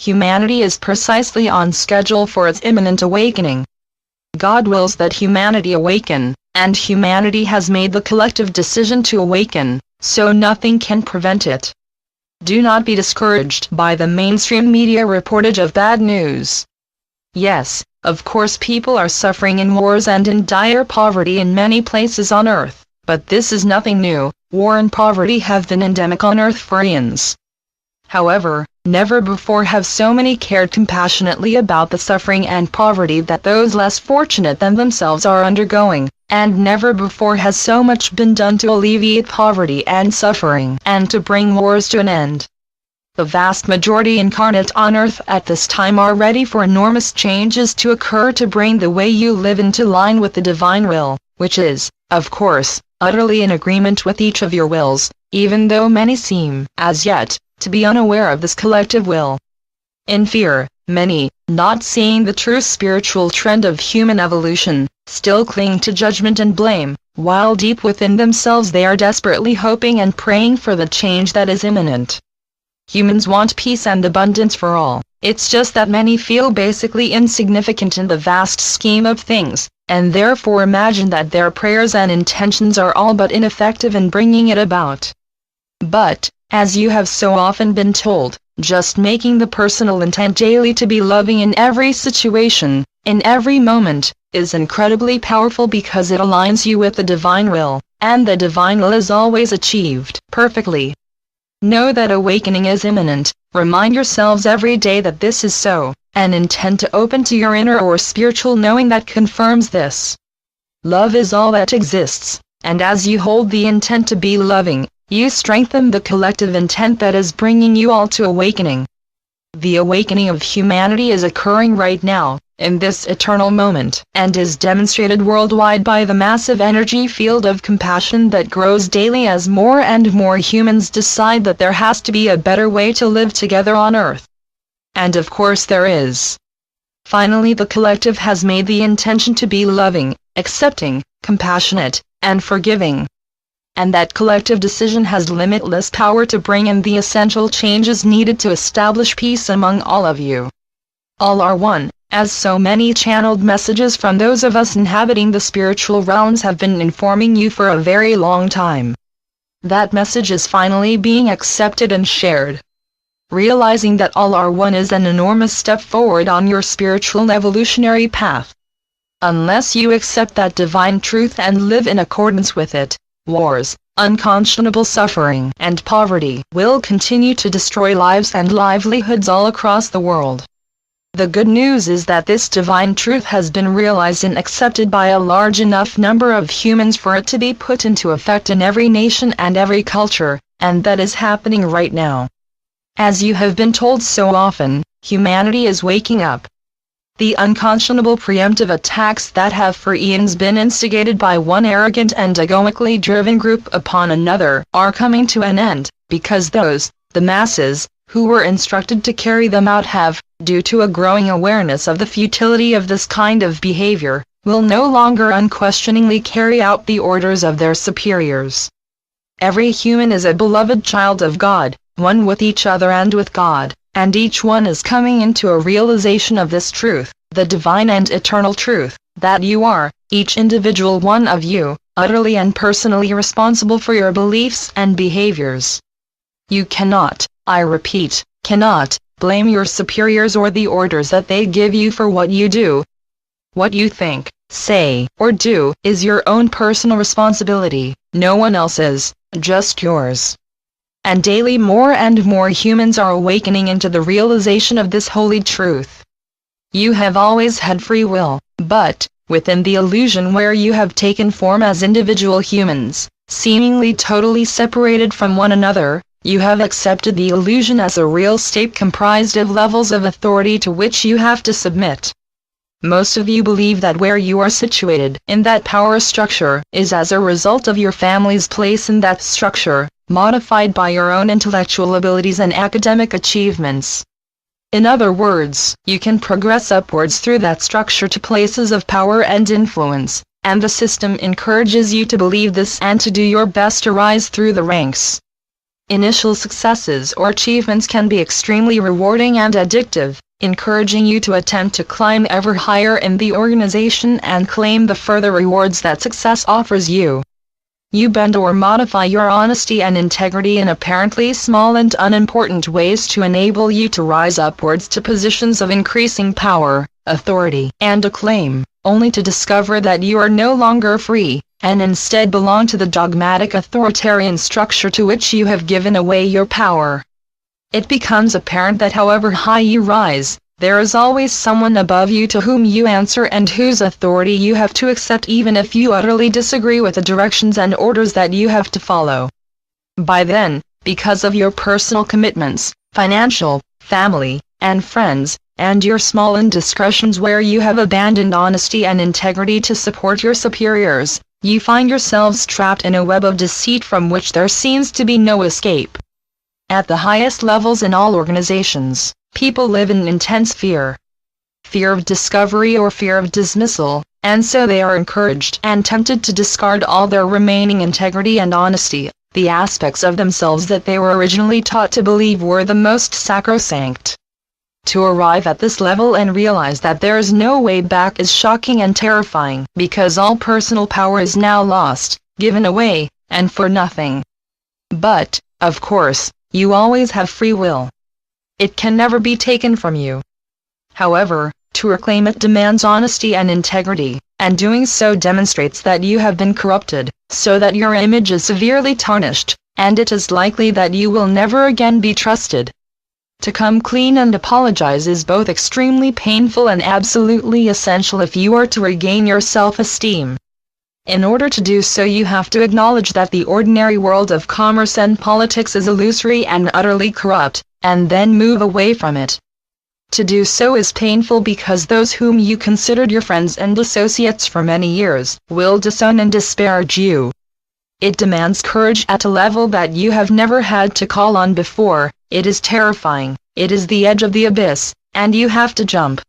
humanity is precisely on schedule for its imminent awakening. God wills that humanity awaken, and humanity has made the collective decision to awaken, so nothing can prevent it. Do not be discouraged by the mainstream media reportage of bad news. Yes, of course people are suffering in wars and in dire poverty in many places on Earth, but this is nothing new. War and poverty have been endemic on Earth for eons. However, never before have so many cared compassionately about the suffering and poverty that those less fortunate than themselves are undergoing, and never before has so much been done to alleviate poverty and suffering and to bring wars to an end. The vast majority incarnate on Earth at this time are ready for enormous changes to occur to bring the way you live into line with the divine will, which is, of course, utterly in agreement with each of your wills, even though many seem, as yet, to be unaware of this collective will. In fear, many, not seeing the true spiritual trend of human evolution, still cling to judgment and blame, while deep within themselves they are desperately hoping and praying for the change that is imminent. Humans want peace and abundance for all. It's just that many feel basically insignificant in the vast scheme of things, and therefore imagine that their prayers and intentions are all but ineffective in bringing it about. But, as you have so often been told, just making the personal intent daily to be loving in every situation, in every moment, is incredibly powerful because it aligns you with the divine will, and the divine will is always achieved perfectly. Know that awakening is imminent. Remind yourselves every day that this is so, and intend to open to your inner or spiritual knowing that confirms this. Love is all that exists, and as you hold the intent to be loving, you strengthen the collective intent that is bringing you all to awakening. The awakening of humanity is occurring right now, in this eternal moment, and is demonstrated worldwide by the massive energy field of compassion that grows daily as more and more humans decide that there has to be a better way to live together on Earth. And of course there is. Finally, the collective has made the intention to be loving, accepting, compassionate, and forgiving. And that collective decision has limitless power to bring in the essential changes needed to establish peace among all of you. All are one, as so many channeled messages from those of us inhabiting the spiritual realms have been informing you for a very long time. That message is finally being accepted and shared. Realizing that all are one is an enormous step forward on your spiritual evolutionary path. Unless you accept that divine truth and live in accordance with it, wars, unconscionable suffering, and poverty will continue to destroy lives and livelihoods all across the world. The good news is that this divine truth has been realized and accepted by a large enough number of humans for it to be put into effect in every nation and every culture, and that is happening right now. As you have been told so often, humanity is waking up. The unconscionable preemptive attacks that have for eons been instigated by one arrogant and egoically driven group upon another are coming to an end, because those, the masses, who were instructed to carry them out have, due to a growing awareness of the futility of this kind of behavior, will no longer unquestioningly carry out the orders of their superiors. Every human is a beloved child of God, one with each other and with God, and each one is coming into a realization of this truth, the divine and eternal truth, that you are, each individual one of you, utterly and personally responsible for your beliefs and behaviors. You cannot, I repeat, cannot, blame your superiors or the orders that they give you for what you do. What you think, say, or do, is your own personal responsibility, no one else's, just yours. And daily more and more humans are awakening into the realization of this holy truth. You have always had free will, but, within the illusion where you have taken form as individual humans, seemingly totally separated from one another, you have accepted the illusion as a real state comprised of levels of authority to which you have to submit. Most of you believe that where you are situated in that power structure is as a result of your family's place in that structure, modified by your own intellectual abilities and academic achievements. In other words, you can progress upwards through that structure to places of power and influence, and the system encourages you to believe this and to do your best to rise through the ranks. Initial successes or achievements can be extremely rewarding and addictive, encouraging you to attempt to climb ever higher in the organization and claim the further rewards that success offers you. You bend or modify your honesty and integrity in apparently small and unimportant ways to enable you to rise upwards to positions of increasing power, authority, and acclaim, only to discover that you are no longer free, and instead belong to the dogmatic authoritarian structure to which you have given away your power. It becomes apparent that however high you rise, there is always someone above you to whom you answer and whose authority you have to accept even if you utterly disagree with the directions and orders that you have to follow. By then, because of your personal commitments, financial, family, and friends, and your small indiscretions where you have abandoned honesty and integrity to support your superiors, you find yourselves trapped in a web of deceit from which there seems to be no escape. At the highest levels in all organizations, people live in intense fear. Fear of discovery or fear of dismissal, and so they are encouraged and tempted to discard all their remaining integrity and honesty, the aspects of themselves that they were originally taught to believe were the most sacrosanct. To arrive at this level and realize that there is no way back is shocking and terrifying, because all personal power is now lost, given away, and for nothing. But, of course, you always have free will. It can never be taken from you. However, to reclaim it demands honesty and integrity, and doing so demonstrates that you have been corrupted, so that your image is severely tarnished, and it is likely that you will never again be trusted. To come clean and apologize is both extremely painful and absolutely essential if you are to regain your self-esteem. In order to do so, you have to acknowledge that the ordinary world of commerce and politics is illusory and utterly corrupt, and then move away from it. To do so is painful because those whom you considered your friends and associates for many years will disown and disparage you. It demands courage at a level that you have never had to call on before. It is terrifying, it is the edge of the abyss, and you have to jump.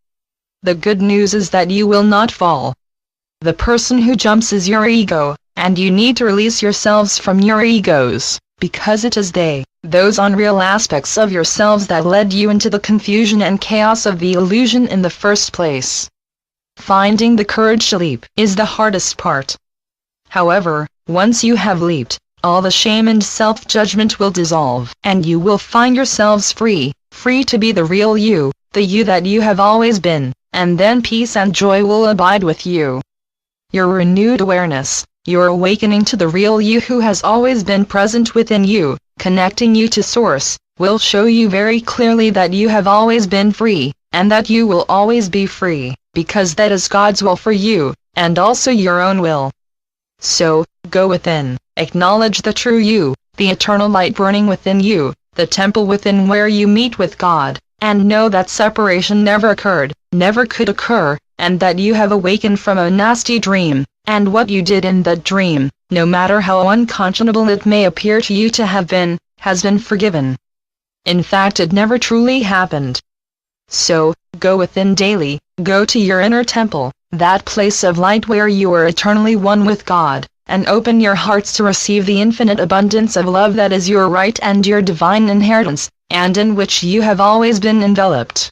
The good news is that you will not fall. The person who jumps is your ego, and you need to release yourselves from your egos, because it is those unreal aspects of yourselves that led you into the confusion and chaos of the illusion in the first place. Finding the courage to leap is the hardest part. However, once you have leaped, all the shame and self-judgment will dissolve, and you will find yourselves free to be the real you, the you that you have always been, and then peace and joy will abide with you. Your renewed awareness, your awakening to the real you who has always been present within you, connecting you to Source, will show you very clearly that you have always been free, and that you will always be free, because that is God's will for you, and also your own will. So, go within, acknowledge the true you, the eternal light burning within you, the temple within where you meet with God, and know that separation never occurred, never could occur, and that you have awakened from a nasty dream, and what you did in that dream, no matter how unconscionable it may appear to you to have been, has been forgiven. In fact, it never truly happened. So, go within daily, go to your inner temple, that place of light where you are eternally one with God, and open your hearts to receive the infinite abundance of love that is your right and your divine inheritance, and in which you have always been enveloped.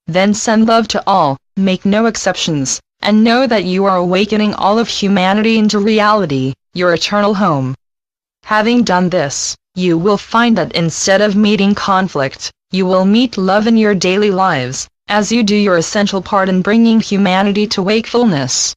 Then send love to all, make no exceptions, and know that you are awakening all of humanity into reality, your eternal home. Having done this, you will find that instead of meeting conflict, you will meet love in your daily lives, as you do your essential part in bringing humanity to wakefulness.